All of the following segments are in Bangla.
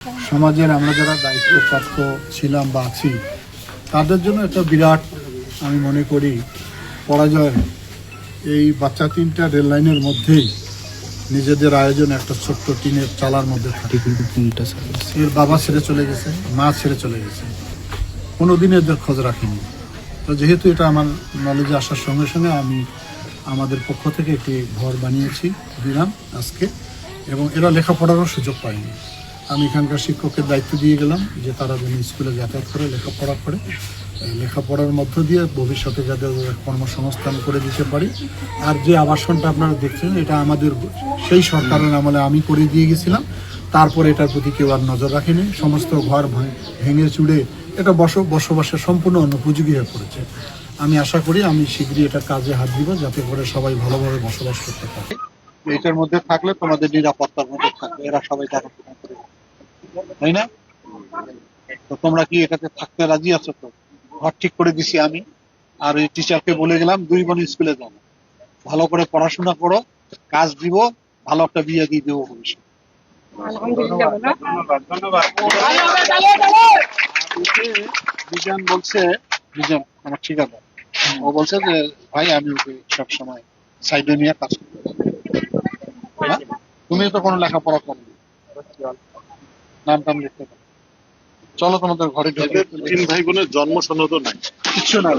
সমাজের আমরা যারা দায়িত্বপ্রাপ্ত ছিলাম বা আছি তাদের জন্য একটা বিরাট আমি মনে করি পরাজয়। এই বাচ্চা তিনটা রেল লাইনের মধ্যেই নিজেদের আয়োজন একটা ছোট্ট টিনের চালার মধ্যে থাকে। এর বাবা ছেড়ে চলে গেছে, মা ছেড়ে চলে গেছে, কোনোদিন এদের খোঁজ রাখিনি। তো যেহেতু এটা আমার নলেজে আসার সঙ্গে সঙ্গে আমি আমাদের পক্ষ থেকে একটি ঘর বানিয়েছি দিলাম আজকে, এবং এরা লেখাপড়ারও সুযোগ পায়নি। আমি এখানকার শিক্ষকের দায়িত্ব দিয়ে গেলাম যে তারা যেন স্কুলে যাতায়াত করে লেখাপড়া করে, লেখাপড়ার মধ্য দিয়ে ভবিষ্যতে যাতে কর্মসংস্থান করে দিতে পারি। আর যে আবাসনটা আপনারা দেখছেন এটা আমাদের সেই সরকারের আমলে আমি করে দিয়ে গেছিলাম, তারপরে এটার প্রতি কেউ আর নজর রাখেনি। সমস্ত ঘর ভেঙে চুড়ে এটা বসবাসের সম্পূর্ণ অনুপযোগী হয়ে পড়েছে। আমি আশা করি আমি শীঘ্রই এটা কাজে হাত দিব যাতে করে সবাই ভালোভাবে বসবাস করতে পারে। এটার মধ্যে থাকলে তোমাদের নিরাপত্তার মধ্যে থাকবে, এরা সবাই দেখাশোনা করে, তাই না? তো তোমরা কি এটাতে থাকতে রাজি আছো? তো ঘর ঠিক করে দিছি আমি, আর ওই টিচারকে বলে গেলাম 2 বোন স্কুলে যাবো, ভালো করে পড়াশোনা করো, কাজ দিব, ভালো একটা বিয়ে দিয়ে দেবো ভবিষ্যৎ। বিজন বলছে, বিজন আমার ঠিকাদার, ও বলছে যে ভাই আমি ওকে সবসময় সাইডে নিয়ে কাজ করতে। হ্যাঁ, তুমি তো কোনো লেখাপড়া করো, নাম টাম লিখতে পারো। চলো তোমাদের ঘরে ঢুকে। 3 ভাই বোনের জন্ম সনদও নাই, কিচ্ছু না।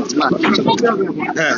হ্যাঁ।